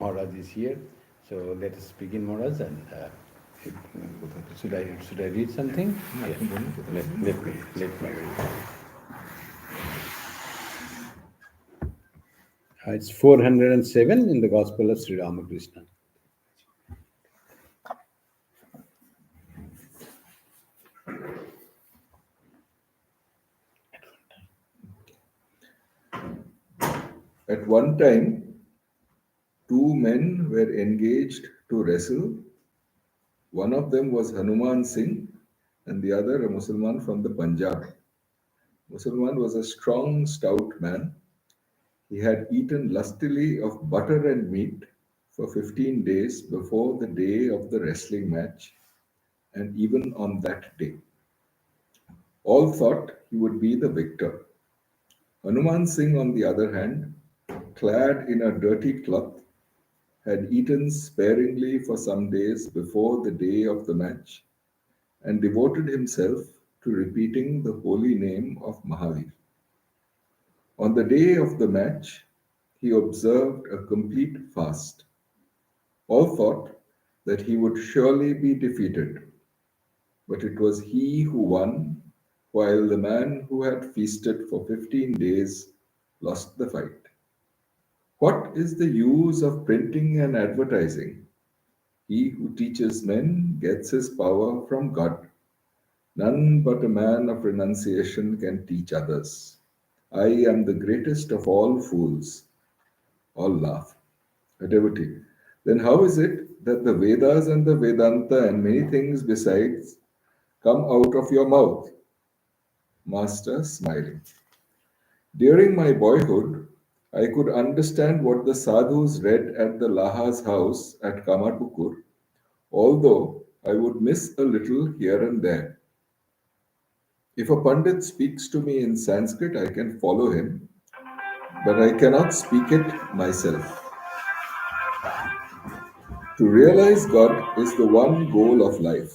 Maharaj is here. So let us begin, Maharaj. And should I read something? Yeah. Let me read. It's 407 in the Gospel of Sri Ramakrishna. At one time, two men were engaged to wrestle. One of them was Hanuman Singh and the other a Mussulman from the Punjab. Mussulman was a strong, stout man. He had eaten lustily of butter and meat for 15 days before the day of the wrestling match, and even on that day. All thought he would be the victor. Hanuman Singh, on the other hand, clad in a dirty cloth, had eaten sparingly for some days before the day of the match and devoted himself to repeating the holy name of Mahavir. On the day of the match, he observed a complete fast. All thought that he would surely be defeated, but it was he who won, while the man who had feasted for 15 days lost the fight. What is the use of printing and advertising? He who teaches men gets his power from God. None but a man of renunciation can teach others. I am the greatest of all fools. All laugh. A devotee. Then how is it that the Vedas and the Vedanta and many things besides come out of your mouth? Master smiling. During my boyhood, I could understand what the sadhus read at the Laha's house at Kamarpukur, although I would miss a little here and there. If a Pandit speaks to me in Sanskrit, I can follow him, but I cannot speak it myself. To realize God is the one goal of life.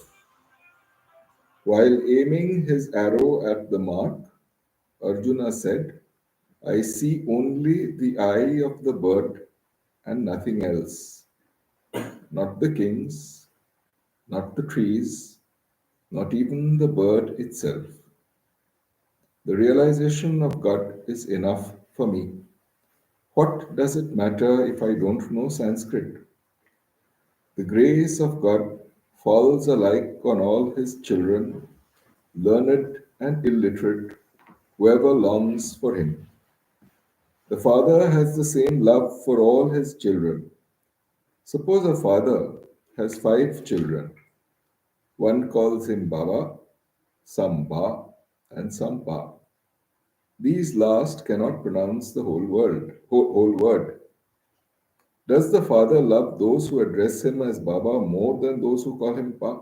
While aiming his arrow at the mark, Arjuna said, I see only the eye of the bird and nothing else. Not the kings, not the trees, not even the bird itself. The realization of God is enough for me. What does it matter if I don't know Sanskrit? The grace of God falls alike on all his children, learned and illiterate, whoever longs for him. The father has the same love for all his children. Suppose a father has 5 children. One calls him Baba, some Ba, and some Pa. These last cannot pronounce the whole word. Does the father love those who address him as Baba more than those who call him Pa?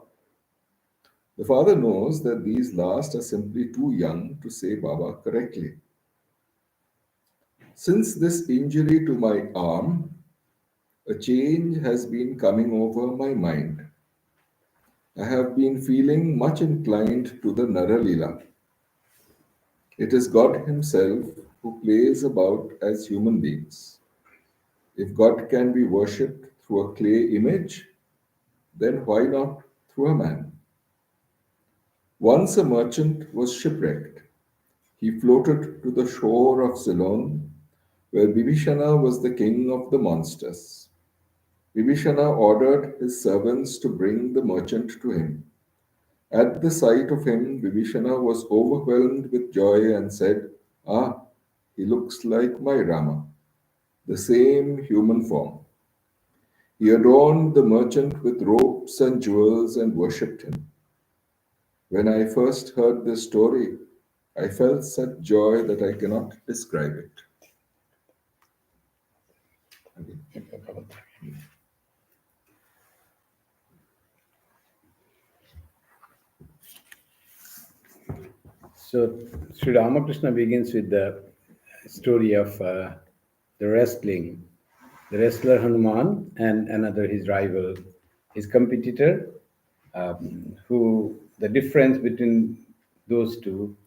The father knows that these last are simply too young to say Baba correctly. Since this injury to my arm, a change has been coming over my mind. I have been feeling much inclined to the Naralila. It is God Himself who plays about as human beings. If God can be worshipped through a clay image, then why not through a man? Once a merchant was shipwrecked. He floated to the shore of Ceylon, where Bibhishana was the king of the monsters. Vibhishana ordered his servants to bring the merchant to him. At the sight of him, Vibhishana was overwhelmed with joy and said, Ah, he looks like my Rama, the same human form. He adorned the merchant with robes and jewels and worshipped him. When I first heard this story, I felt such joy that I cannot describe it. So Sri Ramakrishna begins with the story of the wrestling. The wrestler Hanuman and another his rival, his competitor, who the difference between those two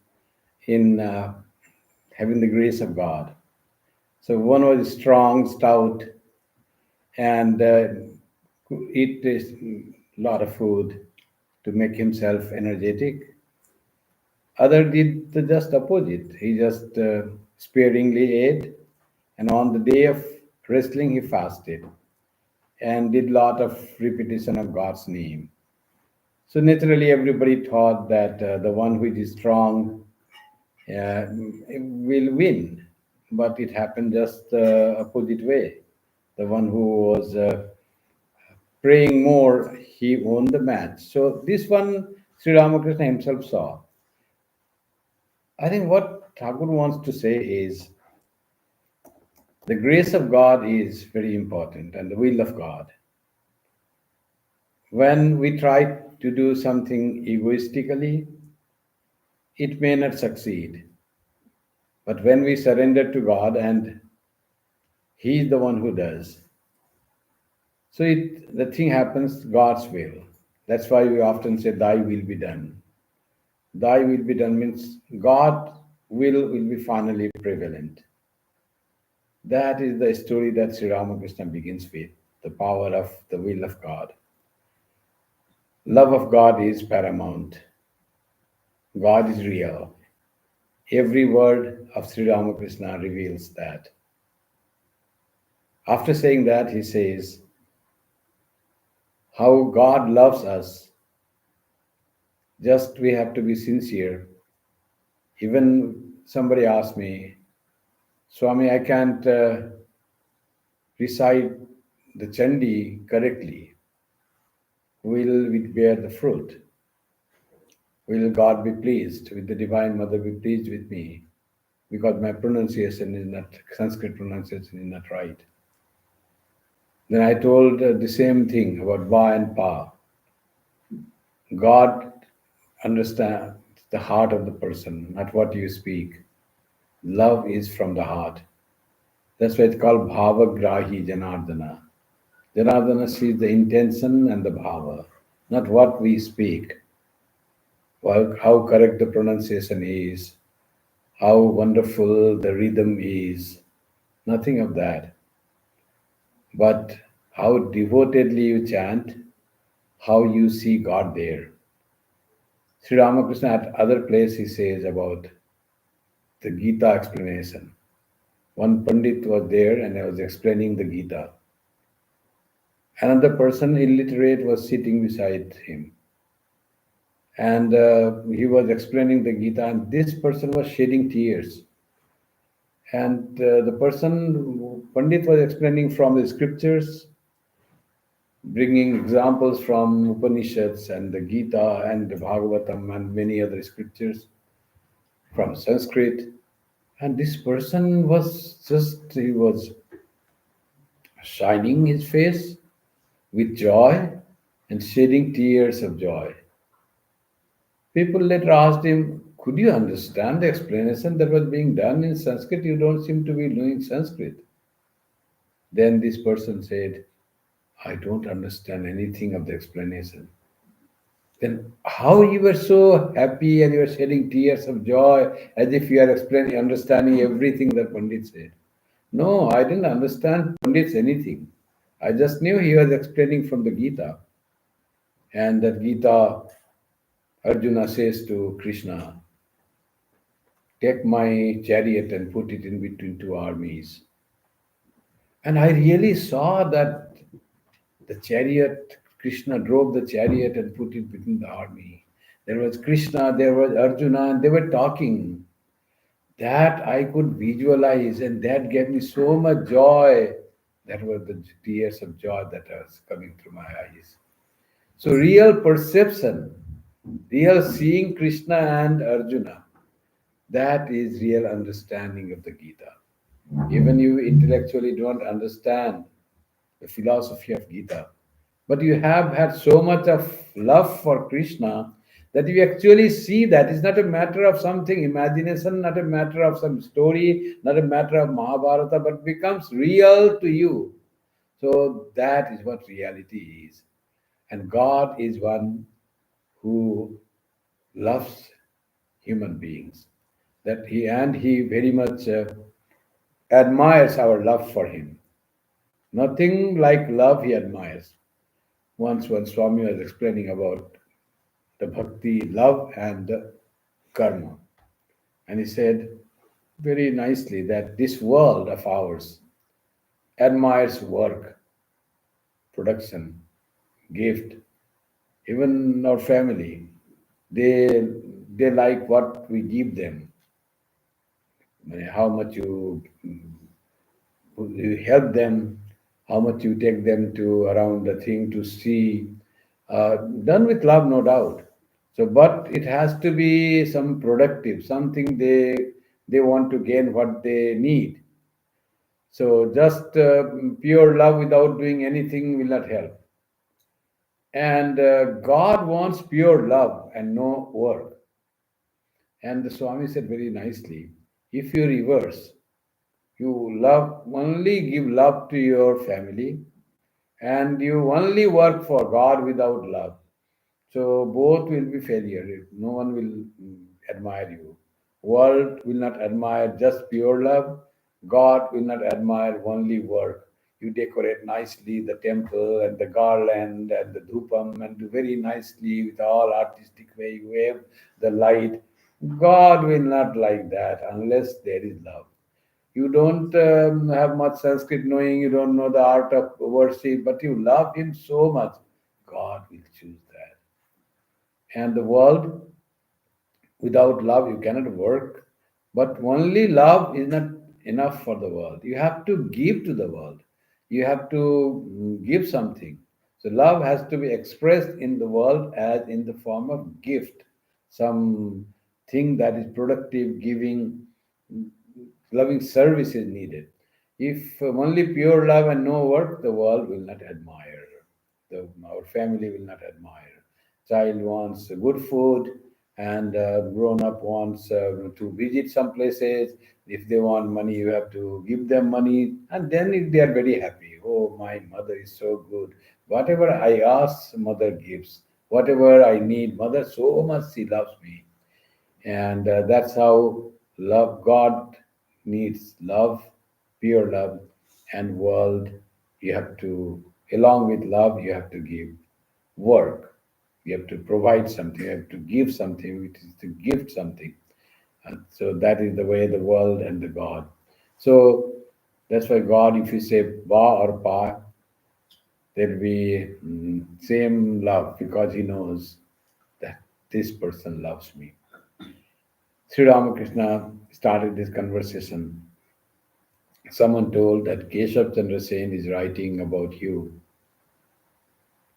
in having the grace of God. So one was strong, stout, and eat a lot of food to make himself energetic. Other did the just opposite. He just sparingly ate, and on the day of wrestling, he fasted and did lot of repetition of God's name. So naturally, everybody thought that the one who is strong will win, but it happened just the opposite way. The one who was praying more, he won the match. So this one, Sri Ramakrishna himself saw. I think what Thakur wants to say is the grace of God is very important and the will of God. When we try to do something egoistically, it may not succeed. But when we surrender to God and He is the one who does, so the thing happens God's will. That's why we often say, Thy will be done. Thy will be done means God will be finally prevalent. That is the story that Sri Ramakrishna begins with, the power of the will of God. Love of God is paramount. God is real. Every word of Sri Ramakrishna reveals that. After saying that, he says, how God loves us, just we have to be sincere. Even somebody asked me, Swami, I can't recite the Chandi correctly. Will we bear the fruit? Will God be pleased? Will the Divine Mother be pleased with me? Because my pronunciation is not, Sanskrit pronunciation is not right. Then I told the same thing about Va and Pa. God understands the heart of the person, not what you speak. Love is from the heart. That's why it's called Bhavagrahi Janardana. Janardana sees the intention and the bhava, not what we speak. Well, how correct the pronunciation is, how wonderful the rhythm is, nothing of that. But how devotedly you chant, how you see God there. Sri Ramakrishna at other place he says about the Gita explanation. One Pandit was there and I was explaining the Gita. Another person, illiterate, was sitting beside him. And he was explaining the Gita, and this person was shedding tears. And the person, Pandit, was explaining from the scriptures, bringing examples from Upanishads and the Gita and the Bhagavatam and many other scriptures from Sanskrit. And this person was just, he was shining his face with joy and shedding tears of joy. People later asked him, could you understand the explanation that was being done in Sanskrit? You don't seem to be knowing Sanskrit. Then this person said, I don't understand anything of the explanation. Then how you were so happy and you were shedding tears of joy as if you are explaining, understanding everything that Pandit said? No, I didn't understand Pandit's anything. I just knew he was explaining from the Gita. And that Gita, Arjuna says to Krishna, take my chariot and put it in between two armies. And I really saw that the chariot, Krishna drove the chariot and put it between the army. There was Krishna, there was Arjuna, and they were talking. That I could visualize, and that gave me so much joy. That were the tears of joy that was coming through my eyes. So, real perception, real seeing Krishna and Arjuna, that is real understanding of the Gita. Even you intellectually don't understand the philosophy of Gita, but you have had so much of love for Krishna that you actually see that it's not a matter of something imagination, not a matter of some story, not a matter of Mahabharata, but becomes real to you. So that is what reality is. And God is one who loves human beings. That he very much admires our love for him. Nothing like love he admires. Once when Swami was explaining about the bhakti, love and the karma. And he said very nicely that this world of ours admires work, production, gift, even our family. They they like what we give them, how much you help them, how much you take them to around the thing to see. Done with love, no doubt. So, but it has to be some productive, something they want to gain what they need. So, just pure love without doing anything will not help. And God wants pure love and no work. And the Swami said very nicely, if you reverse, you love only give love to your family and you only work for God without love. So both will be failure. No one will admire you. World will not admire just pure love. God will not admire only work. You decorate nicely the temple and the garland and the dhupam and do very nicely with all artistic way you have the light. God will not like that unless there is love. You don't have much Sanskrit knowing, you don't know the art of worship, but you love Him so much. God will choose that. And the world, without love, you cannot work. But only love is not enough for the world. You have to give to the world. You have to give something. So love has to be expressed in the world as in the form of gift, some thing that is productive, giving, loving service is needed. If only pure love and no work, the world will not admire. Our family will not admire. Child wants good food, and grown up wants to visit some places. If they want money, you have to give them money, and then they are very happy. Oh, my mother is so good. Whatever I ask, mother gives. Whatever I need, mother so much she loves me. And that's how love God needs love, pure love, and world. You have to, along with love, you have to give work. You have to provide something. You have to give something, which is to gift something. And so that is the way the world and the God. So that's why God, if you say ba or pa, there'll be same love because He knows that this person loves me. Sri Ramakrishna started this conversation. Someone told that Keshav Chandra Sen is writing about you.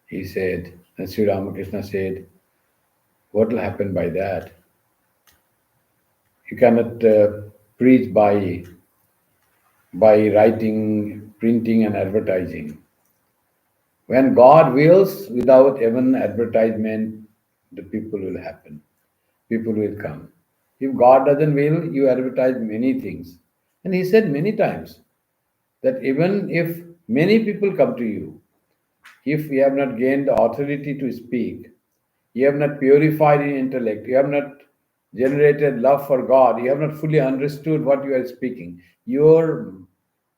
He said, and Sri Ramakrishna said, what will happen by that? You cannot preach by writing, printing, and advertising. When God wills, without even advertisement, the people will happen. People will come. If God doesn't will, you advertise many things. And he said many times that even if many people come to you, if you have not gained the authority to speak, you have not purified in intellect, you have not generated love for God, you have not fully understood what you are speaking, your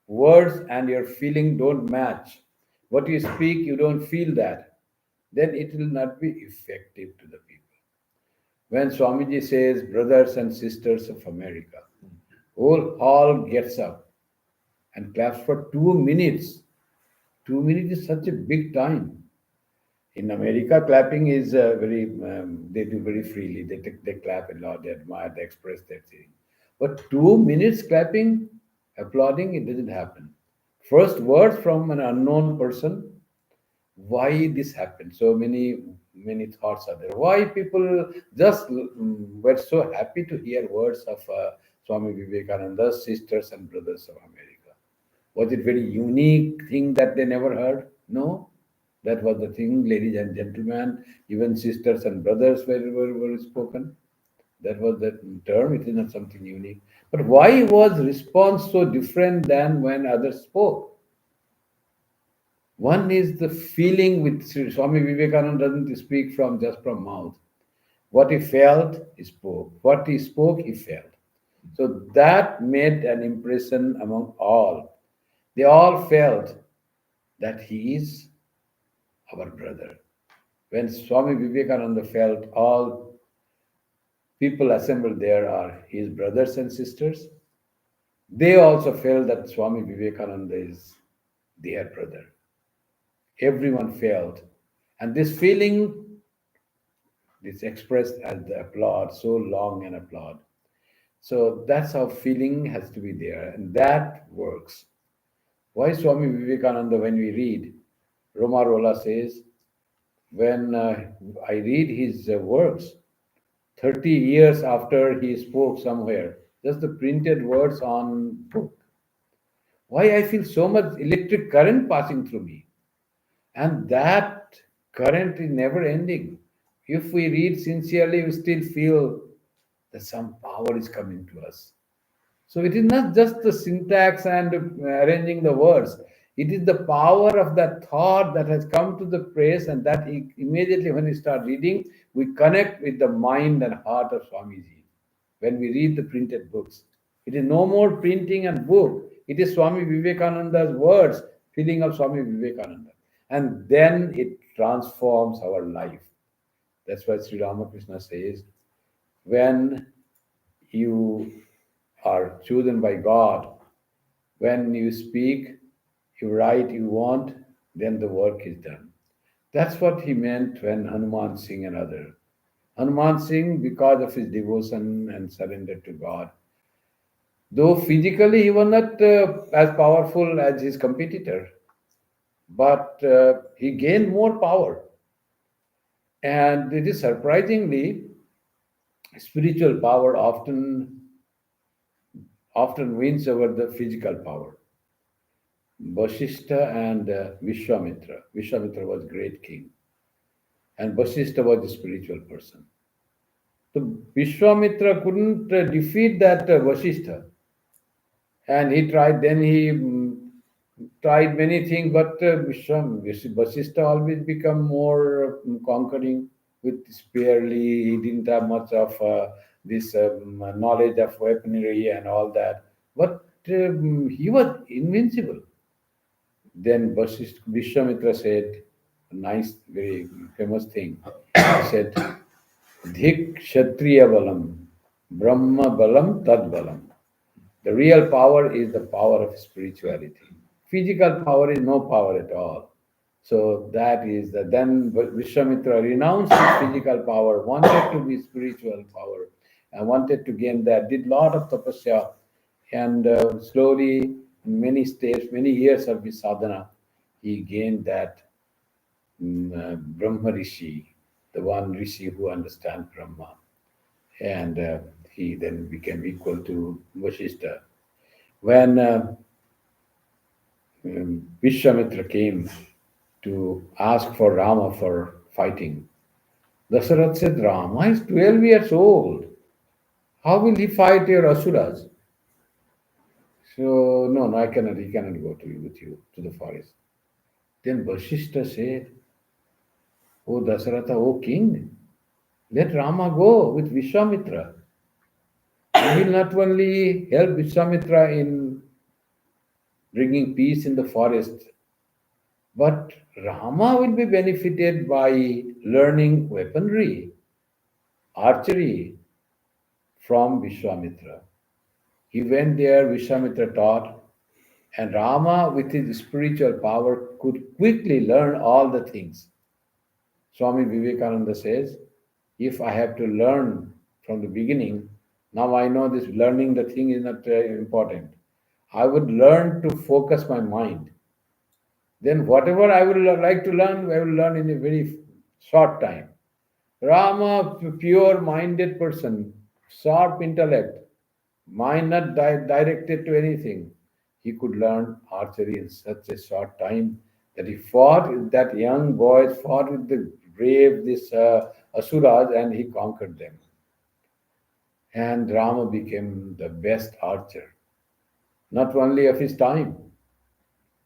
words and your feeling don't match. What you speak, you don't feel that, then it will not be effective to the people. When Swamiji says, brothers and sisters of America, all gets up and claps for 2 minutes. 2 minutes is such a big time. In America, clapping is they do very freely. They clap a lot, they admire, they express their thing. But 2 minutes clapping, applauding, it doesn't happen. First words from an unknown person, why this happened? So many thoughts are there. Why people just were so happy to hear words of Swami Vivekananda's sisters and brothers of America? Was it very unique thing that they never heard? No, that was the thing, ladies and gentlemen. Even sisters and brothers were spoken. That was the term. It is not something unique. But why was response so different than when others spoke? One is the feeling with Swami Vivekananda doesn't speak from just from mouth. What he felt, he spoke. What he spoke, he felt. So that made an impression among all. They all felt. that he is our brother. When Swami Vivekananda felt all people assembled there are his brothers and sisters, they also felt that Swami Vivekananda is their brother. Everyone felt. And this feeling is expressed as the applaud, so long an applaud. So that's how feeling has to be there, and that works. Why Swami Vivekananda, when we read, Romarola says, when I read his works, 30 years after he spoke somewhere, just the printed words on book, why I feel so much electric current passing through me. And that current is never ending. If we read sincerely, we still feel that some power is coming to us. So it is not just the syntax and arranging the words. It is the power of that thought that has come to the place, and that immediately when we start reading, we connect with the mind and heart of Swamiji. When we read the printed books, it is no more printing and book. It is Swami Vivekananda's words, feeling of Swami Vivekananda, and then it transforms our life. That's why Sri Ramakrishna says, when you are chosen by God, when you speak, you write, you want, then the work is done. That's what he meant when Hanuman Singh and other. Hanuman Singh, because of his devotion and surrender to God, though physically he was not as powerful as his competitor, but he gained more power. And it is surprisingly, spiritual power often wins over the physical power. Vasishtha and Vishwamitra. Vishwamitra was great king, and Vasishtha was a spiritual person. So Vishwamitra couldn't defeat that Vasishtha, and he tried. Then he tried many things, but Vasishtha always become more conquering with sparely. He didn't have much of this knowledge of weaponry and all that, but he was invincible. Then Vishwamitra said a nice, very famous thing. He said, Dhik Kshatriya Balam, Brahma Balam, Tad Balam. The real power is the power of spirituality. Physical power is no power at all. So that is the then Vishwamitra renounced his physical power, wanted to be spiritual power, and wanted to gain that. Did lot of tapasya, and slowly, in many steps, many years of his sadhana, he gained that Brahma Rishi, the one Rishi who understands Brahma, and he then became equal to Vashishta. When Vishwamitra came to ask for Rama for fighting, Dasarath said, Rama is 12 years old. How will he fight your Asuras? So, no, no, I cannot, he cannot go with you to the forest. Then Vashishta said, O Dasaratha, O king, let Rama go with Vishwamitra. He will not only help Vishwamitra in bringing peace in the forest, but Rama will be benefited by learning weaponry, archery from Vishwamitra. He went there, Vishwamitra taught, and Rama, with his spiritual power, could quickly learn all the things. Swami Vivekananda says, if I have to learn from the beginning, now I know this learning the thing is not important. I would learn to focus my mind. Then whatever I would like to learn, I will learn in a very short time. Rama, pure-minded person, sharp intellect, mind not directed to anything. He could learn archery in such a short time that he fought with that young boys, fought with the brave, this Asuras, and he conquered them. And Rama became the best archer, not only of his time,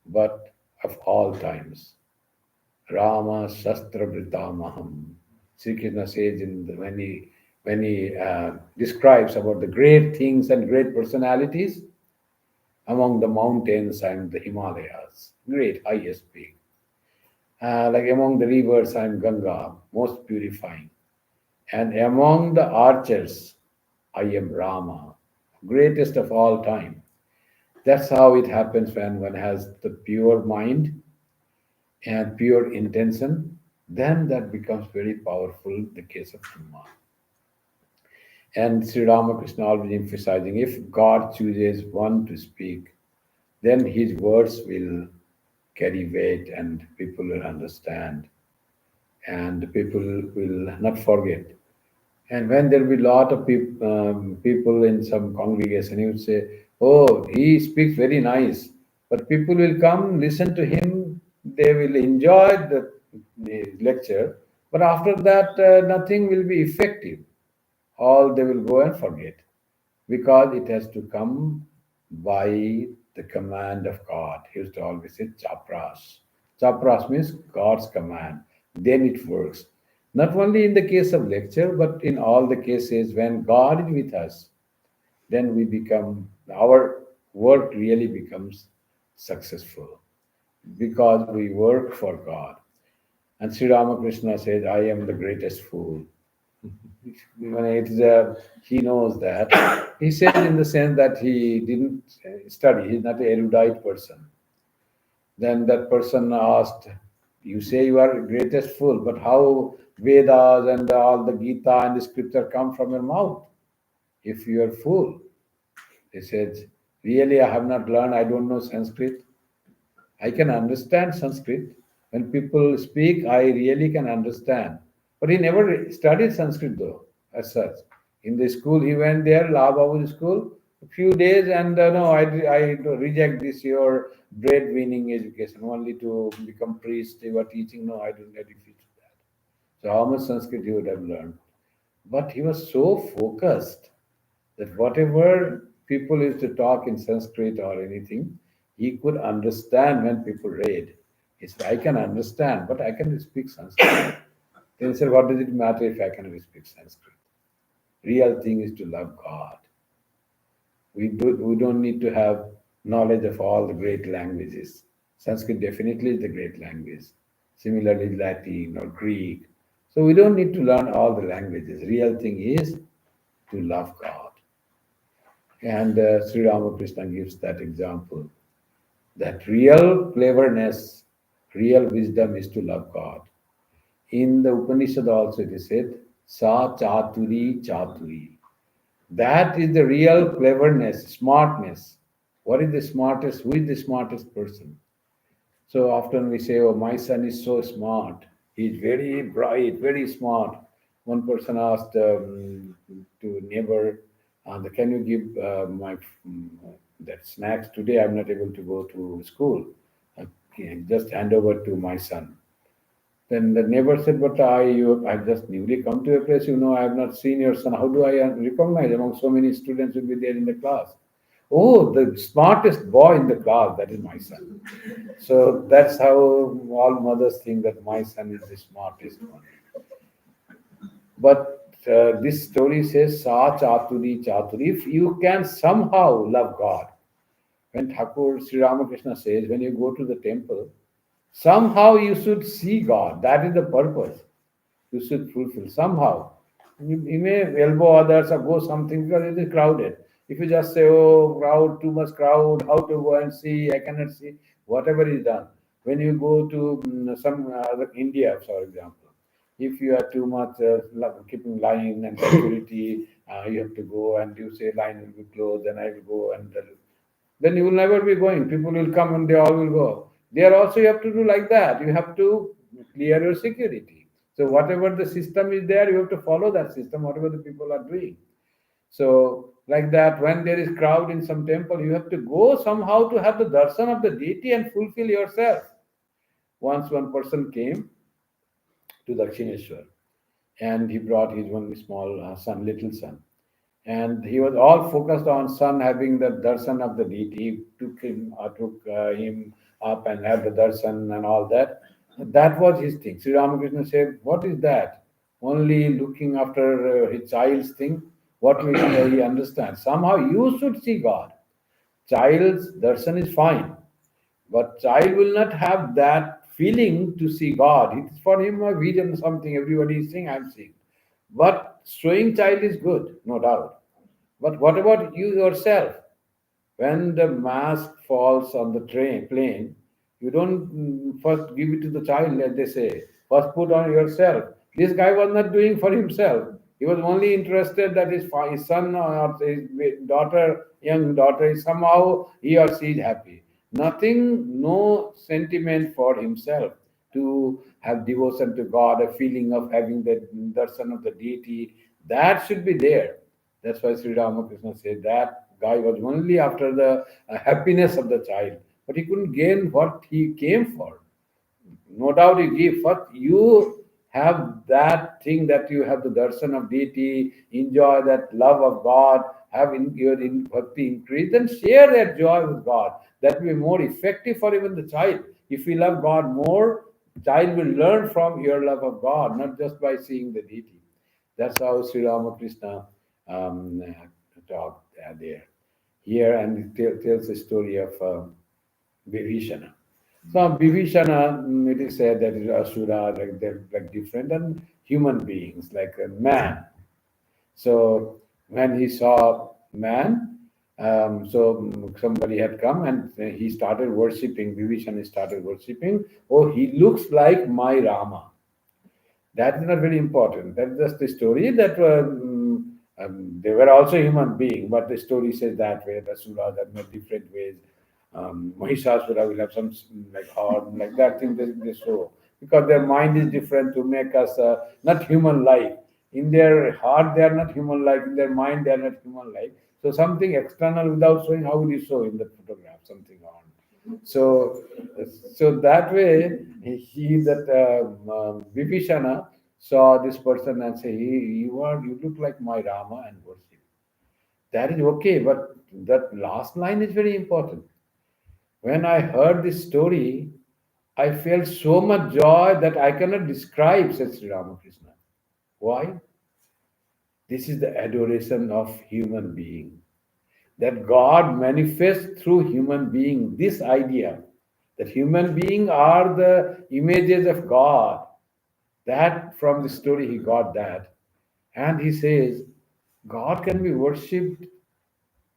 but of all times. Rama Shastra Vritamaham. Sri Krishna says when he describes about the great things and great personalities, Among the mountains, I'm the Himalayas, great highest peak. Like among the rivers, I'm Ganga, most purifying. And among the archers, I am Rama, greatest of all time. That's how it happens when one has the pure mind and pure intention. Then that becomes very powerful, the case of Hanuman. And Sri Ramakrishna always emphasizing if God chooses one to speak, then his words will carry weight and people will understand and people will not forget. And when there will be a lot of people in some congregation, he would say, "Oh, he speaks very nice." But people will come, listen to him, they will enjoy the lecture. But after that, nothing will be effective. All they will go and forget because it has to come by the command of God. He used to always say chapras. Chapras means God's command. Then it works. Not only in the case of lecture, but in all the cases when God is with us, then we become, our work really becomes successful because we work for God. And Sri Ramakrishna says, I am the greatest fool. When he knows that. He said in the sense that he didn't study, he's not an erudite person. Then that person asked, you say you are the greatest fool, but how Vedas and all the Gita and the scripture come from your mouth if you are fool? He said, really, I have not learned, I don't know Sanskrit. I can understand Sanskrit. When people speak, I really can understand. But he never studied Sanskrit though, as such. In the school, he went there, La Babu's school, a few days, and no, I reject this your bread-winning education, only to become priest. They were teaching, no, I don't get it. That. So how much Sanskrit he would have learned? But he was so focused that whatever people used to talk in Sanskrit or anything, he could understand when people read. He said, I can understand, but I can speak Sanskrit. Then he said, what does it matter if I can speak Sanskrit? Real thing is to love God. We don't need to have knowledge of all the great languages. Sanskrit definitely is the great language. Similarly, Latin or Greek. So we don't need to learn all the languages. Real thing is to love God. And Sri Ramakrishna gives that example that real cleverness, real wisdom is to love God. In the Upanishad also it is said, Sa Chaturi Chaturi. That is the real cleverness, smartness. What is the smartest? Who is the smartest person? So often we say, oh, my son is so smart. He's very bright, very smart. One person asked to neighbor, can you give my that snacks today? I'm not able to go to school. Just hand over to my son. Then the neighbor said, but I just newly come to a place, I have not seen your son. How do I recognize among so many students will be there in the class? Oh, the smartest boy in the class, that is my son. So that's how all mothers think that my son is the smartest one. But this story says, Sa Chaturi Chaturi. If you can somehow love God, when Thakur Sri Ramakrishna says, when you go to the temple, somehow you should see God. That is the purpose. You should fulfill somehow. You may elbow others or go something because it is crowded. If you just say, oh, crowd, too much crowd, how to go and see, I cannot see, whatever is done. When you go to some other India, for example, if you are too much keeping line and security, you have to go and you say line will be closed, then I will go and then you will never be going. People will come and they all will go. There also you have to do like that. You have to clear your security. So whatever the system is there, you have to follow that system, whatever the people are doing. So like that, when there is crowd in some temple, you have to go somehow to have the darshan of the deity and fulfill yourself. Once one person came to Dakshineshwar and he brought his one small son, little son. And he was all focused on son having the darshan of the deity. He took him up and had the darshan and all that. That was his thing. Sri Ramakrishna said, "What is that? Only looking after his child's thing. What will he understand? Somehow you should see God." Child's darshan is fine, but child will not have that feeling to see God. It's for him a vision, something everybody is seeing, I'm seeing. But showing child is good, no doubt. But what about you yourself? When the mask falls on the plane, you don't first give it to the child, as they say. First put on yourself. This guy was not doing for himself. He was only interested that his son or his daughter, young daughter, is somehow he or she is happy. Nothing, no sentiment for himself to have devotion to God, a feeling of having the darshan of the deity. That should be there. That's why Sri Ramakrishna said that guy was only after the happiness of the child, but he couldn't gain what he came for. No doubt you give, but you have that thing that you have the darshan of deity, enjoy that love of God, have in your in bhakti increase, and share that joy with God. That will be more effective for even the child. If you love God more, child will learn from your love of God, not just by seeing the deity. That's how Sri Ramakrishna talked there. Here, and it tells the story of Vibhishana. So Vibhishana, it is said that is Asura, like they're like different than human beings, like a man. So when he saw man, somebody had come and he started worshipping. Vibhishana started worshipping. Oh, he looks like my Rama. That is not very important. That's just the story that they were also human being, but the story says that way. The Asuras have made different ways. Mahishasura will have some like horn, like that thing they show because their mind is different to make us not human like. In their heart, they are not human like. In their mind, they are not human like. So something external without showing, how will you show in the photograph something on? So, so that way, he that Vibhishana saw this person and say, you look like my Rama and worship. That is okay, but that last line is very important. When I heard this story, I felt so much joy that I cannot describe, says Sri Ramakrishna. Why? This is the adoration of human being. That God manifests through human being. This idea that human being are the images of God. That from the story he got that. And he says, God can be worshipped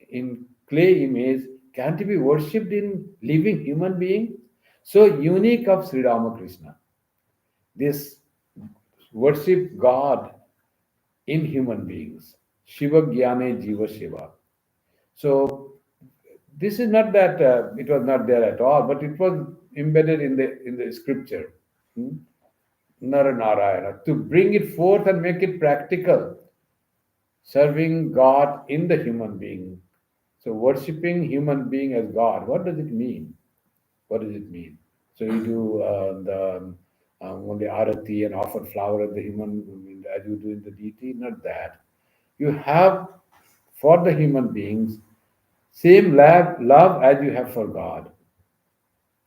in clay image, can't he be worshipped in living human being? So unique of Sri Ramakrishna. This worship God in human beings. Shiva Jnane Jiva Shiva. So this is not that it was not there at all, but it was embedded in the scripture. Hmm? Naranarayana, to bring it forth and make it practical, serving God in the human being. So worshipping human being as God, what does it mean? What does it mean? So you do the only arati and offer flower at the human as you do in the deity, not that. You have for the human beings same love as you have for God,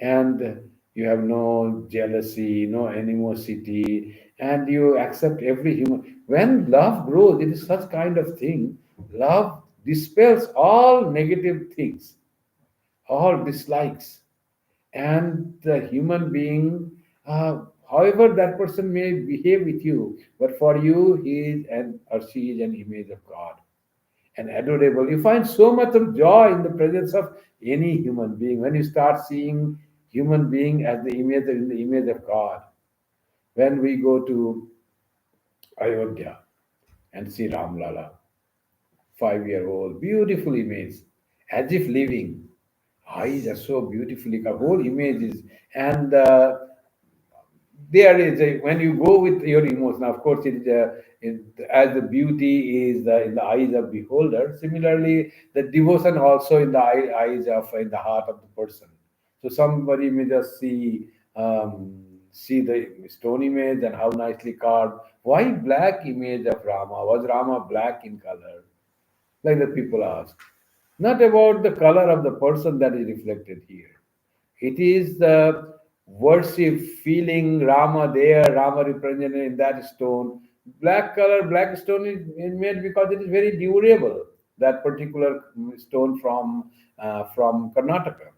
and you have no jealousy, no animosity, and you accept every human. When love grows, it is such kind of thing. Love dispels all negative things, all dislikes, and the human being, however that person may behave with you, but for you, he is an or she is an image of God and adorable. You find so much of joy in the presence of any human being when you start seeing human being as the image in the image of God. When we go to Ayodhya and see Ram Lala, 5-year old, beautiful image, as if living. Eyes are so beautifully, the whole image is, and there is a, when you go with your emotion, of course it is as the beauty is in the eyes of beholder, similarly the devotion also in the eyes of in the heart of the person. So somebody may just see the stone image and how nicely carved. Why black image of Rama? Was Rama black in color, like the people ask? Not about the color of the person that is reflected here. It is the worship feeling Rama there, Rama represented in that stone. Black color, black stone is made because it is very durable. that particular stone from Karnataka.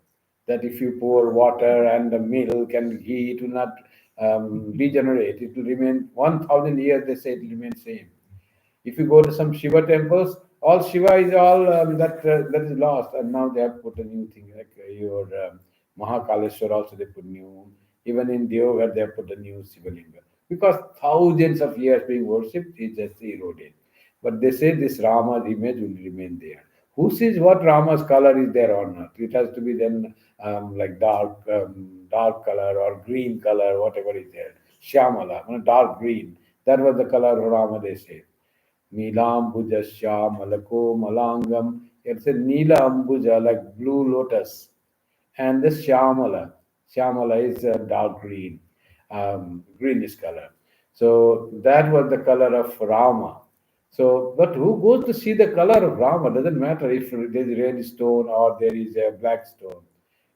That if you pour water and the milk and ghee, it will not degenerate. It will remain 1,000 years. They say it will remain same. If you go to some Shiva temples, all Shiva is all that is lost, and now they have put a new thing like your Mahakaleshwar also they put new. Even in Deoghar they have put a new Shiva linga because thousands of years being worshipped is just eroded. But they say this Rama's image will remain there. Who sees what Rama's color is there or not? It has to be then like dark color or green color, whatever is there. Shyamala, dark green. That was the color of Rama, they say. Neelambuja Malako Malangam. It's a Neela Ambuja, like blue lotus. And the Shyamala. Shyamala is a dark green, greenish color. So that was the color of Rama. So, but who goes to see the color of Rama? Doesn't matter if there is red stone or there is a black stone.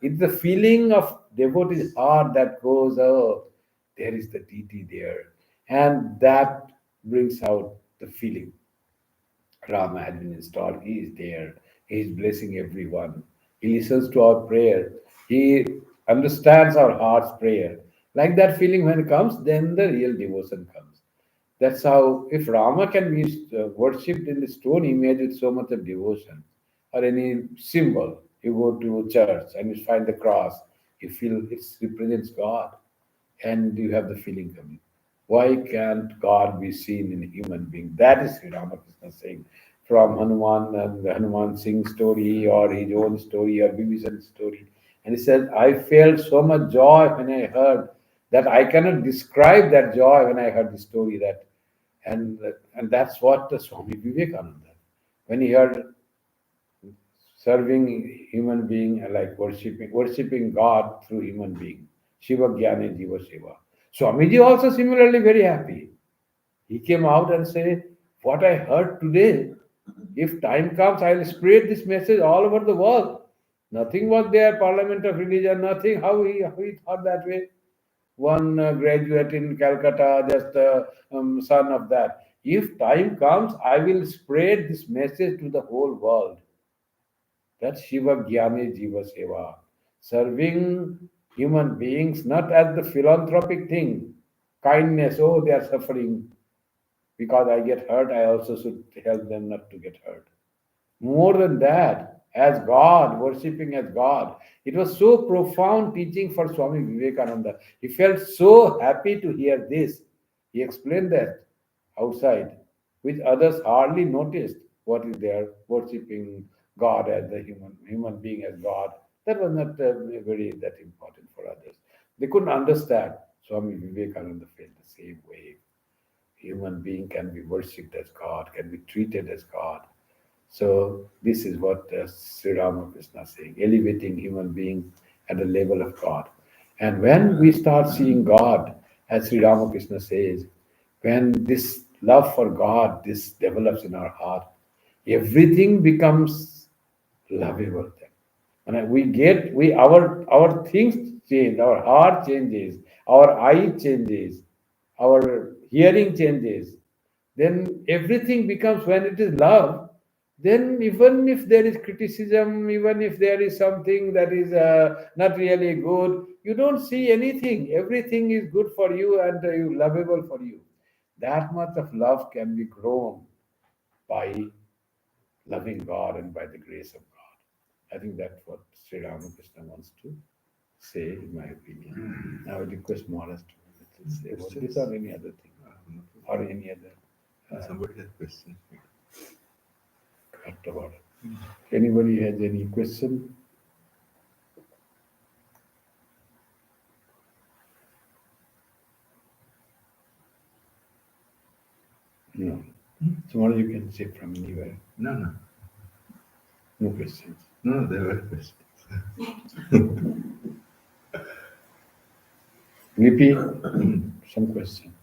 It's the feeling of devotee's heart that goes, oh, there is the deity there. And that brings out the feeling. Rama has been installed. He is there. He is blessing everyone. He listens to our prayer. He understands our heart's prayer. Like that feeling when it comes, then the real devotion comes. That's how, if Rama can be worshipped in the stone image with so much of devotion, or any symbol, you go to church and you find the cross, you feel it represents God and you have the feeling coming. Why can't God be seen in a human being? That is Sri Ramakrishna saying from Hanuman and the Hanuman Singh story or his own story or Bibhishan's story. And he said, I felt so much joy when I heard that I cannot describe that joy when I heard the story that and that's what the Swami Vivekananda when he heard serving human being like worshipping God through human being. Shiva Jnani Jiva Shiva. Swamiji also similarly very happy. He came out and said, what I heard today, if time comes, I'll spread this message all over the world. Nothing was there, parliament of religion, nothing. How he thought that way? One graduate in Calcutta, just son of that. If time comes, I will spread this message to the whole world. That's Shiva Jnani Jiva Seva. Serving human beings not as the philanthropic thing, kindness, oh, they are suffering. Because I get hurt, I also should help them not to get hurt. More than that, as God, worshipping as God. It was so profound teaching for Swami Vivekananda. He felt so happy to hear this. He explained that outside, which others hardly noticed what is there, worshipping God as the human being as God. That was not very that important for others. They couldn't understand. Swami Vivekananda felt the same way. Human being can be worshipped as God, can be treated as God. So this is what Sri Ramakrishna is saying, elevating human being at the level of God. And when we start seeing God, as Sri Ramakrishna says, when this love for God, this develops in our heart, everything becomes lovable then. And our things change, our heart changes, our eye changes, our hearing changes. Then everything becomes when it is love. Then even if there is criticism, even if there is something that is not really good, you don't see anything. Everything is good for you and lovable for you. That much of love can be grown by loving God and by the grace of God. I think that's what Sri Ramakrishna wants to say, in my opinion. Now I request Maharaj to say about this or any other thing, or any other Somebody has questions. fact about it. Anybody has any question? No. Tomorrow you can say from anywhere. No. No questions. No, there were questions. Lipi, some question.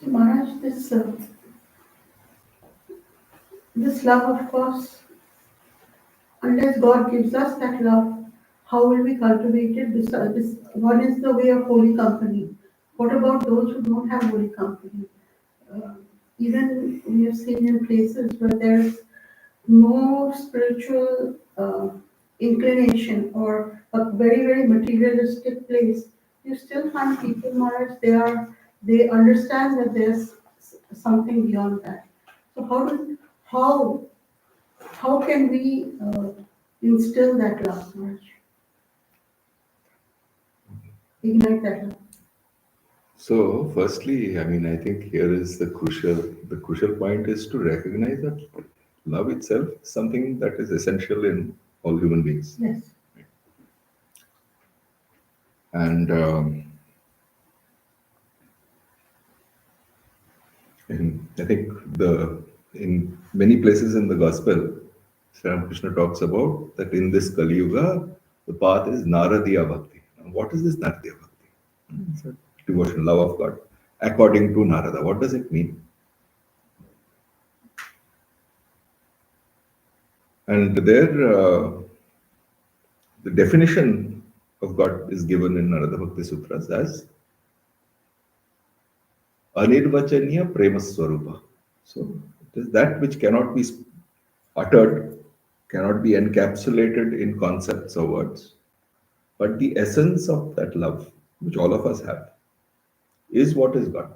Maharaj, this love, of course, unless God gives us that love, how will we cultivate it? This one is the way of holy company. What about those who don't have holy company? Uh, Even we have seen in places where there's no spiritual inclination or a very, very materialistic place, you still find people, Maharaj, they understand that there's something beyond that. So how how can we instill that love, Maharaj? Ignite that love. So, firstly, I mean, I think here is the crucial point is to recognize that love itself is something that is essential in all human beings. Yes. And I think in many places in the gospel, Sri Ramakrishna talks about that in this Kali Yuga, the path is Naradiya Bhakti. Now, what is this Naradiya Bhakti? It's a devotion, love of God, according to Narada. What does it mean? And there, the definition of God is given in Narada Bhakti Sutras as Anirvachaniya Prema Swarupa. So it is that which cannot be uttered, cannot be encapsulated in concepts or words, but the essence of that love, which all of us have, is what is God.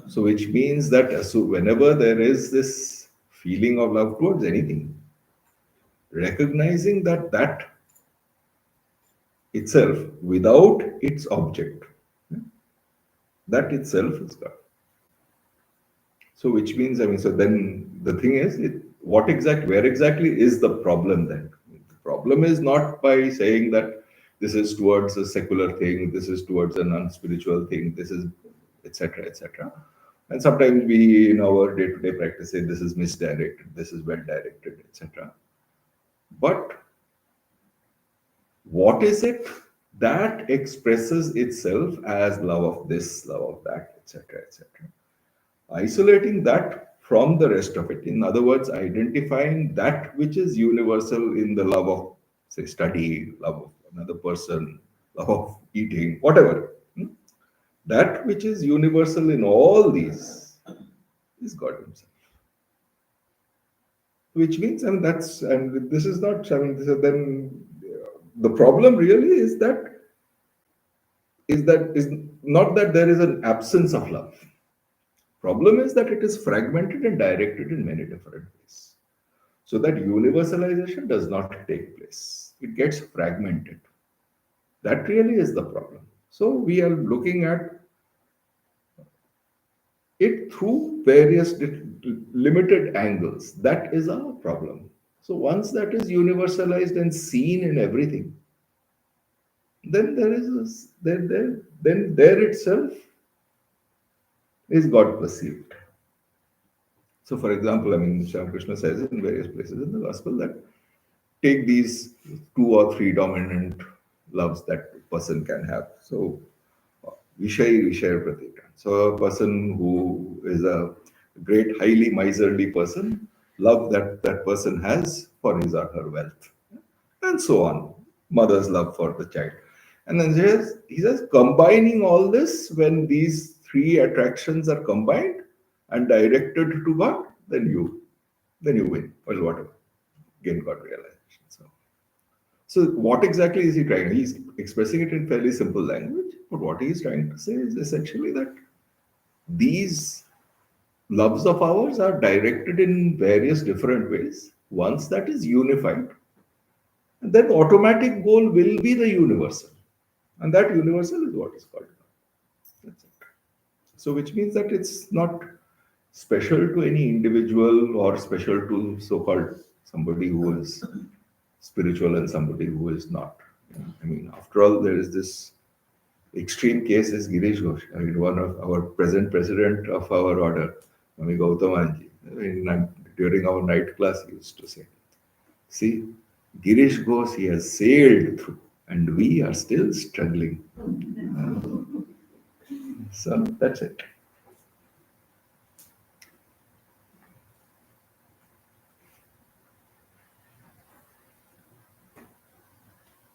So, which means that whenever there is this feeling of love towards anything, recognizing that itself, without its object, that itself is God. So, which means, I mean, so then the thing is, where exactly is the problem then? The problem is not by saying that this is towards a secular thing, this is towards an unspiritual thing, this is etc. etc. And sometimes we, in our day-to-day practice, say this is misdirected, this is well directed, etc. But what is it that expresses itself as love of this, love of that, etc., etc.? Isolating that from the rest of it. In other words, identifying that which is universal in the love of, say, study, love of another person, love of eating, whatever. That which is universal in all these is God Himself. Which means, and this is not, I mean, then the problem really is not that there is an absence of love. Problem is that it is fragmented and directed in many different ways. So that universalization does not take place. It gets fragmented. That really is the problem. So we are looking at it through various limited angles. That is our problem. So once that is universalized and seen in everything, then then there itself is God perceived. So, for example, I mean, Sri Krishna says in various places in the Gospel that take these two or three dominant loves that a person can have. So, Vishaya Pratika. So, a person who is a great, highly miserly person, love that that person has for his or her wealth, and so on. Mother's love for the child. And then he says, combining all this, when these three attractions are combined and directed to God, then you win. Well, whatever. Gain God realization. So what exactly is he trying? He's expressing it in fairly simple language, but what he is trying to say is essentially that these loves of ours are directed in various different ways. Once that is unified, then the automatic goal will be the universal. And that universal is what is called God. That's it. So, which means that it's not special to any individual or special to so called somebody who is spiritual and somebody who is not. I mean, after all, there is this extreme case is Girish Ghosh. I mean, one of our present president of our order, Swami Gautamanji, during our night class, he used to say, see, Girish Ghosh, he has sailed through, and we are still struggling. So that's it.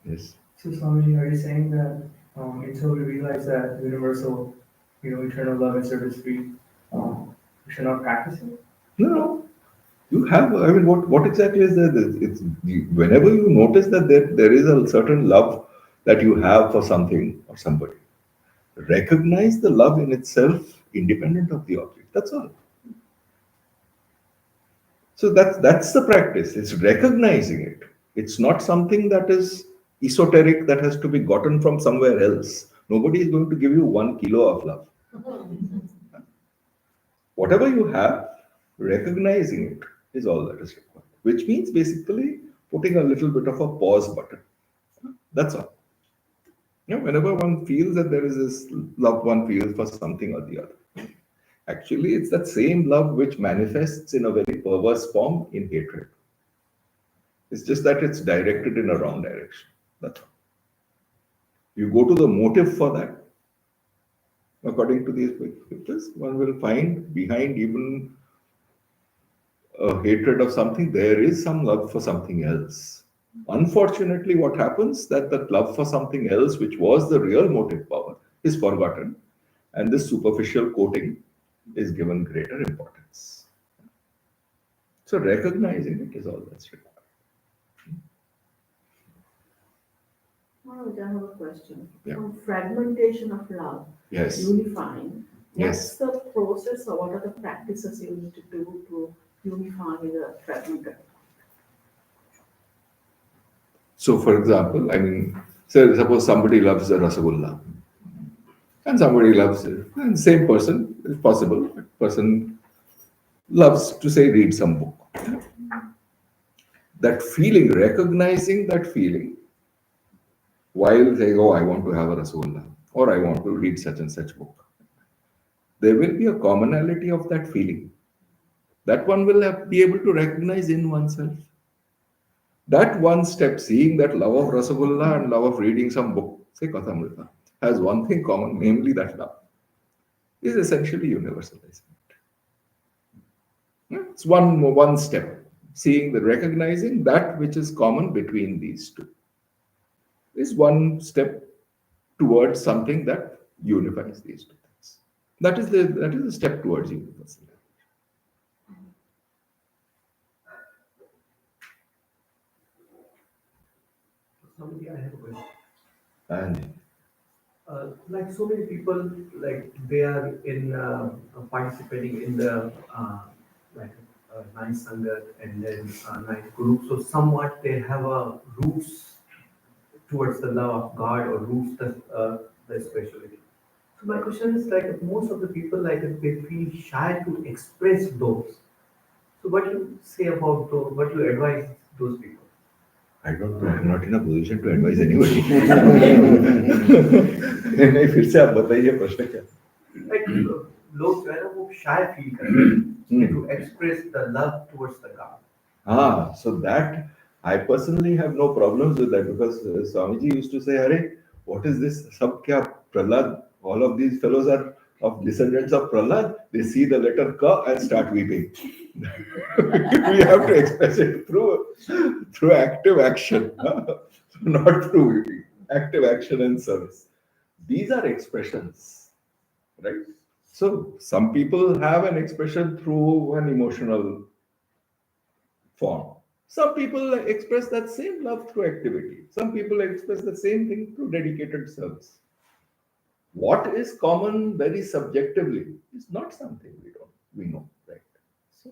Yes. So, Swamiji, are you saying that And so we realize that universal, eternal love and service free, we should not practice it. No, no. You have, I mean, what exactly is there? Whenever you notice that there is a certain love that you have for something or somebody, recognize the love in itself independent of the object. That's all. So that's the practice. It's recognizing it. It's not something that is esoteric that has to be gotten from somewhere else. Nobody is going to give you 1 kilo of love. Whatever you have, recognizing it is all that is required. Which means basically putting a little bit of a pause button. That's all. Whenever one feels that there is this love one feels for something or the other. Actually, it's that same love which manifests in a very perverse form in hatred. It's just that it's directed in a wrong direction. That's all. You go to the motive for that. According to these scriptures, one will find behind even a hatred of something, there is some love for something else. Unfortunately, what happens that love for something else, which was the real motive power, is forgotten, and this superficial coating is given greater importance. So recognizing it is all that's required. Maharaj, I have a question. Yeah. From fragmentation of love, Yes. unifying, Yes. what's the process or what are the practices you need to do to unify the fragmented? So, for example, I mean, suppose somebody loves a Rasagulla and somebody loves it, and same person, it's possible, person loves to say read some book. That feeling, recognizing that feeling while saying, oh, I want to have a Rasagulla or I want to read such and such book. There will be a commonality of that feeling that one will be able to recognize in oneself. That one step, seeing that love of Rasagulla and love of reading some book, say Kathamrita, has one thing common, namely that love is essentially universalizing it. It's one step, seeing the recognizing that which is common between these two is one step towards something that unifies these two things. That is the step towards universality. Somebody, I have a question. And Like so many people, like they are in participating in the like nice sangat and then nice group. So somewhat they have a roots towards the love of God or roots the spirituality. So my question is like most of the people like they feel shy to express those. So what you say about those? What you advise those people? I don't know, I'm not in a position to advise anybody. नहीं फिर से आप बताइए प्रश्न क्या? Like लोग जो है ना वो shy feel करते हैं to express the love towards the God. So that I personally have no problems with that because Swamiji used to say, "Arey, what is this? Sab kya Prahlad? All of these fellows are of descendants of Prahlad. They see the letter K and start weeping." We have to express it through active action, not through weeping. Active action and service. These are expressions, right? So some people have an expression through an emotional form. Some people express that same love through activity. Some people express the same thing through dedicated service. What is common very subjectively is not something we know, right? So,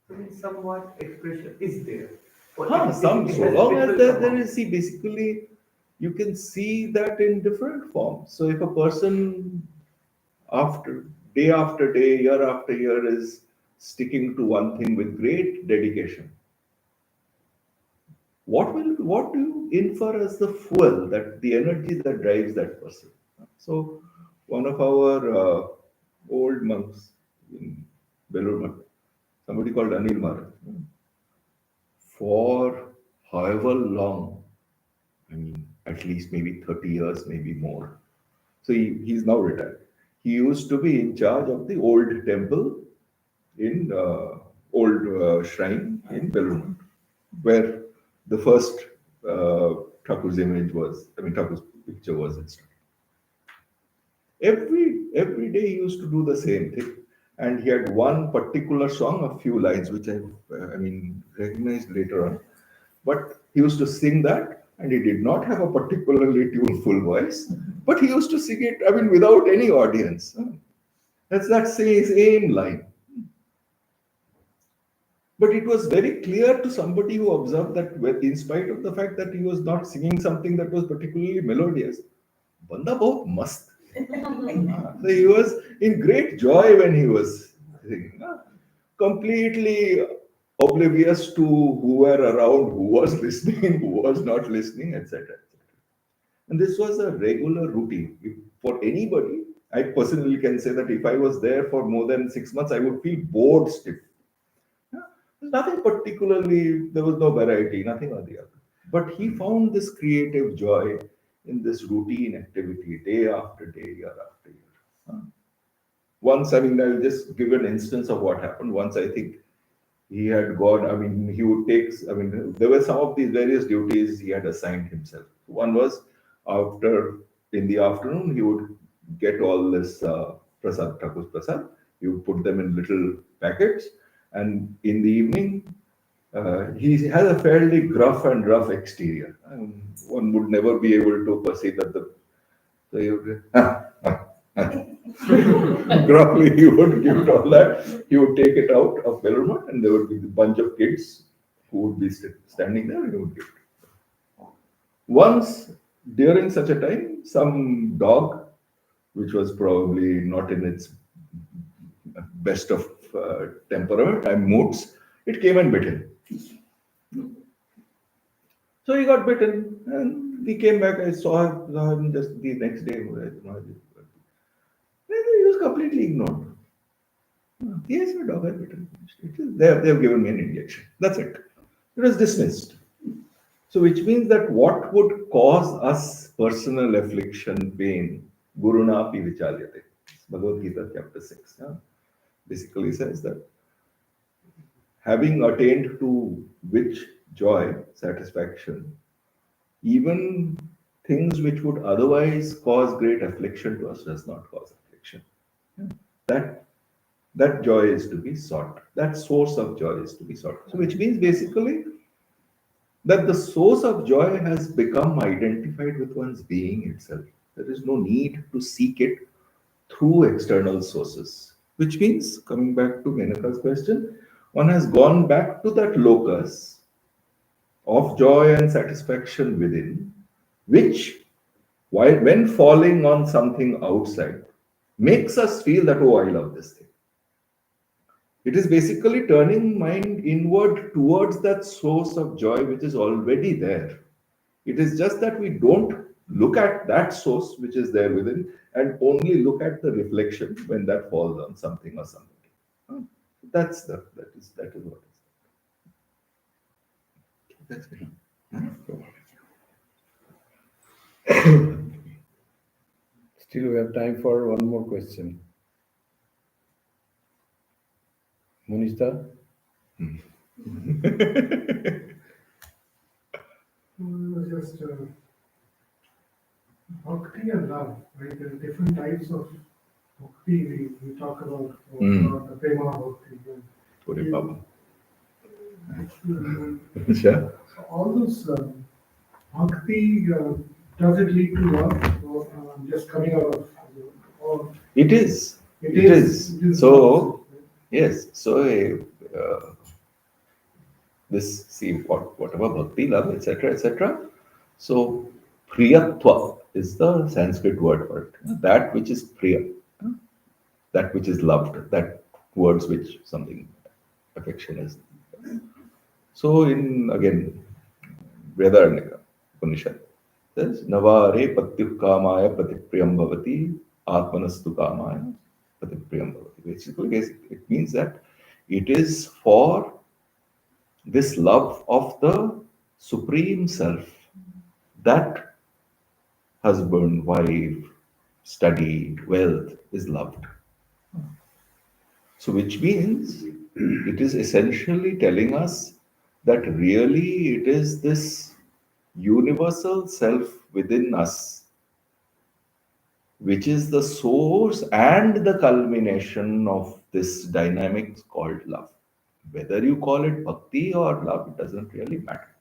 I mean, somewhat expression is there. Or so has long as spiritual there is, see, basically, you can see that in different forms. So if a person after day, year after year is sticking to one thing with great dedication, what do you infer as the fuel, that the energy that drives that person? So one of our old monks in Belur Math, somebody called Anil Maharaj, for however long, I mean, at least maybe 30 years, maybe more. So he's now retired. He used to be in charge of the old temple in old shrine in Belur, where the first Thakur's image was, I mean, Thakur's picture was installed. Every day he used to do the same thing, and he had one particular song, a few lines, which I mean recognized later on. But he used to sing that, and he did not have a particularly tuneful voice, but he used to sing it. I mean, without any audience. That's that same line. But it was very clear to somebody who observed that, in spite of the fact that he was not singing something that was particularly melodious, banda bahut mast. So he was in great joy when he was singing, completely oblivious to who were around, who was listening, who was not listening, etc. And this was a regular routine. For anybody, I personally can say that if I was there for more than 6 months, I would feel bored stiff. Nothing particularly, there was no variety, nothing or the other. But he found this creative joy in this routine activity, day after day, year after year. Once, I mean, I'll just give an instance of what happened. Once, I think he had gone, I mean, he would take, I mean, there were some of these various duties he had assigned himself. One was in the afternoon, he would get all this prasad, Thakur's prasad, he would put them in little packets, and in the evening, he has a fairly gruff and rough exterior. One would never be able to perceive that so he would, gruffly he would give it all that. He would take it out of Bellarmine, and there would be a bunch of kids who would be standing there, and he would give it. Once, during such a time, some dog, which was probably not in its best of temperament and moods, it came and bit him. So he got bitten, and he came back. I saw him just the next day. He was completely ignored. Yes, my dog had bitten. They have given me an injection. That's it. It was dismissed. So, which means that what would cause us personal affliction, pain, Guruna pi vichalyate. Bhagavad Gita, chapter 6. Basically says that having attained to which joy, satisfaction, even things which would otherwise cause great affliction to us does not cause affliction. That joy is to be sought. That source of joy is to be sought. So, which means basically that the source of joy has become identified with one's being itself. There is no need to seek it through external sources. Which means, coming back to Menaka's question, one has gone back to that locus of joy and satisfaction within, which, when falling on something outside, makes us feel that, oh, I love this thing. It is basically turning mind inward towards that source of joy which is already there. It is just that we don't look at that source which is there within and only look at the reflection when that falls on something or somebody. That is what is. That's it. Still, we have time for one more question. Monista? Just bhakti and love, right? There are different types of bhakti we talk about, the prema bhakti. Puri Baba. So all those bhakti, does it lead to love, or just coming out of? Or It is. It is. So, yes. So, this, see, whatever bhakti, love, etc., etc. So, priyatva is the Sanskrit word for it. That which is priya, that which is loved, that towards which something affection is. So, in again, Vedarnika Upanishad says, Navare patyukamaya patipriyam bhavati atmanastu kamaya patipriyam bhavati. Basically, it means that it is for this love of the Supreme Self that husband, wife, study, wealth is loved. So, which means it is essentially telling us that really it is this universal self within us which is the source and the culmination of this dynamic called love. Whether you call it bhakti or love, it doesn't really matter.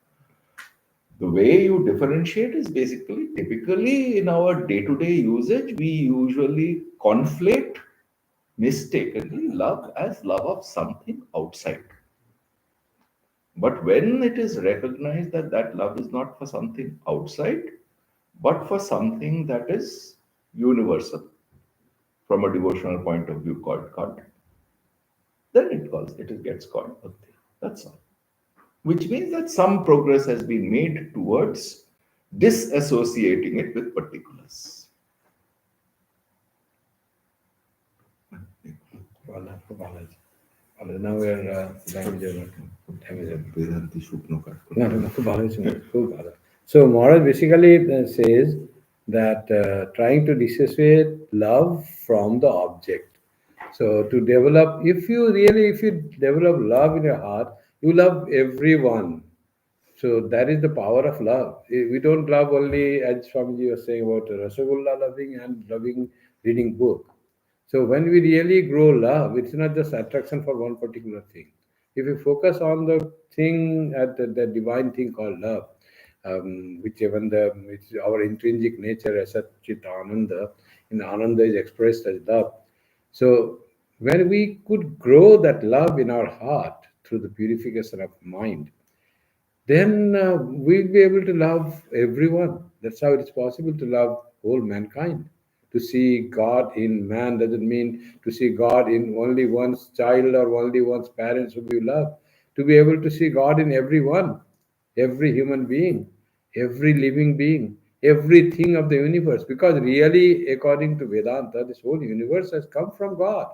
The way you differentiate is basically, typically in our day to day usage, we usually conflate mistakenly love as love of something outside. But when it is recognized that that love is not for something outside, but for something that is universal from a devotional point of view called God, then it gets called bhakti. That's all. Which means that some progress has been made towards disassociating it with particulars. Wonderful knowledge. Now we are damaging. Vedanti Shupno No, no, no, খুব ভালো. So Maharaj basically says that trying to dissociate love from the object. So to develop, if you develop love in your heart, you love everyone. So that is the power of love. We don't love only, as Swamiji was saying about Rasagulla loving and loving reading book. So when we really grow love, it's not just attraction for one particular thing. If we focus on the thing, at the divine thing called love, which is our intrinsic nature as Chit Ananda, in Ananda is expressed as love. So when we could grow that love in our heart through the purification of mind, then we'll be able to love everyone. That's how it's possible to love whole mankind. To see God in man doesn't mean to see God in only one's child or only one's parents whom you love. To be able to see God in everyone, every human being, every living being, everything of the universe. Because really, according to Vedanta, this whole universe has come from God.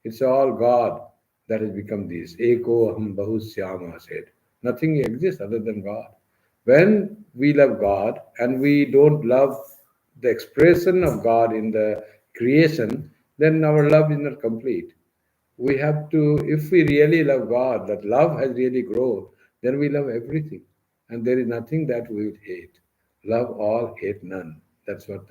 It's all God that has become this. Eko aham bahusyama said. Nothing exists other than God. When we love God and we don't love the expression of God in the creation, then our love is not complete. We have to, if we really love God, that love has really grown, then we love everything. And there is nothing that we would hate. Love all, hate none. That's what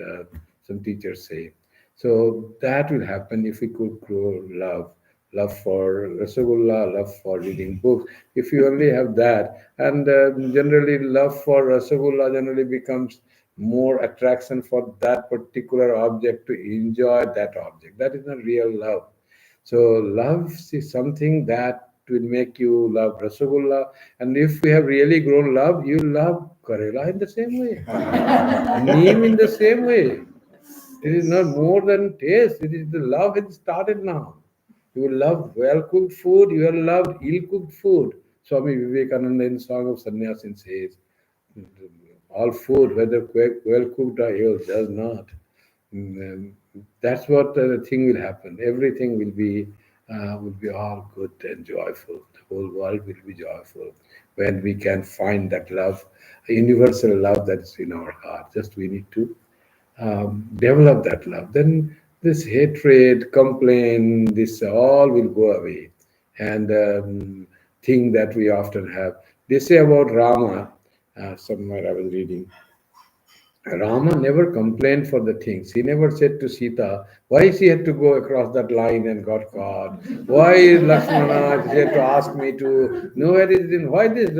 some teachers say. So that will happen if we could grow love. Love for Rasagulla, love for reading books. If you only have that, and generally love for Rasagulla generally becomes more attraction for that particular object to enjoy that object. That is not real love. So love is something that will make you love Rasagulla. And if we have really grown love, you love Karela in the same way. Neem in the same way. It is not more than taste. It is the love has started now. You will love well cooked food. You will love ill cooked food. Swami Vivekananda in Song of Sannyasin says, all food, whether well cooked or ill, does not. Mm, that's what the thing will happen. Everything will be all good and joyful. The whole world will be joyful when we can find that love, a universal love that's in our heart. Just we need to develop that love. Then this hatred, complaint, this all will go away. And thing that we often have. They say about Rama. Somewhere I was reading. Rama never complained for the things. He never said to Sita, why she had to go across that line and got caught? Why Lakshmana she had to ask me to nowhere is in why this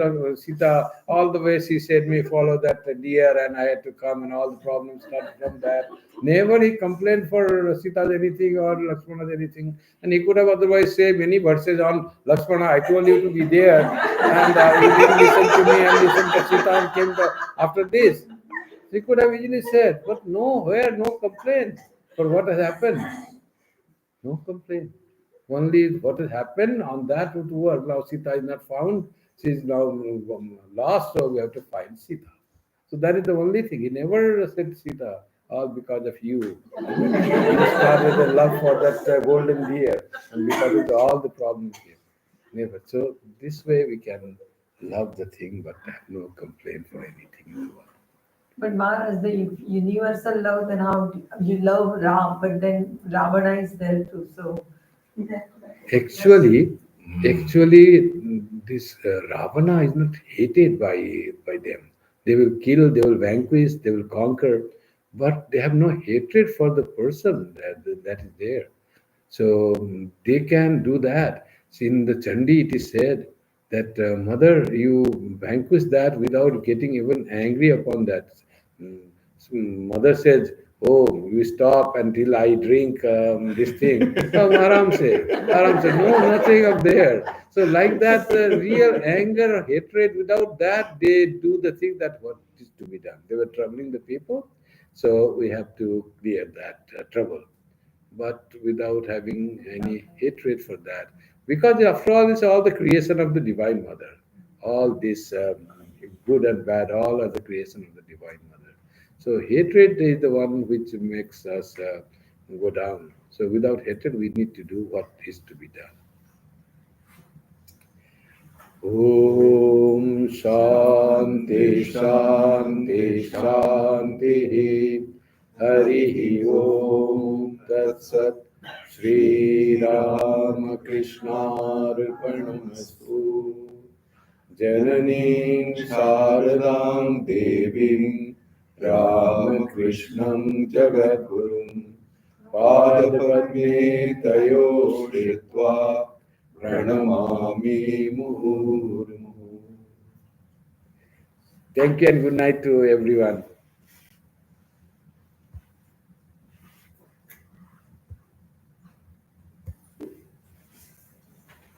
Sita all the way she said me follow that deer and I had to come and all the problems started from that. Never he complained for Sita's anything or Lakshmana's anything. And he could have otherwise said many verses on Lakshmana, I told you to be there and you didn't listen to me and listen to Sita and came after this. He could have easily said, but no, where? No complaint for what has happened. No complaint. Only what has happened on that tour. Now Sita is not found. She is now lost, so we have to find Sita. So that is the only thing. He never said Sita, all because of you. He started the love for that golden deer, and because of all the problems here. Never. So this way we can love the thing, but have no complaint for anything in the world. But Maharaj, the universal love, then how you love Ram, but then Ravana is there too. So Actually, actually, this Ravana is not hated by them. They will kill, they will vanquish, they will conquer. but they have no hatred for the person that is there. So they can do that. See, in the Chandi, it is said that mother, you vanquish that without getting even angry upon that. Mm, Mother says, "Oh, you stop until I drink this thing." Oh, aram se, no, nothing up there. So, like that, real anger or hatred, without that, they do the thing that what is to be done. They were troubling the people, so we have to clear that trouble, but without having any hatred for that. Because after all, it's all the creation of the Divine Mother. All this good and bad, all are the creation of the Divine Mother. So hatred is the one which makes us go down. So without hatred, we need to do what is to be done. Om Shanti Shanti Shanti Hari Om Tat Sat Shri Ramakrishna Arpanamastu Jananim Sharadam Devim Ramakrishnam Jagadgurum Padapadme Tayo Shritva Pranamami Muhurmuhu. Thank you and good night to everyone.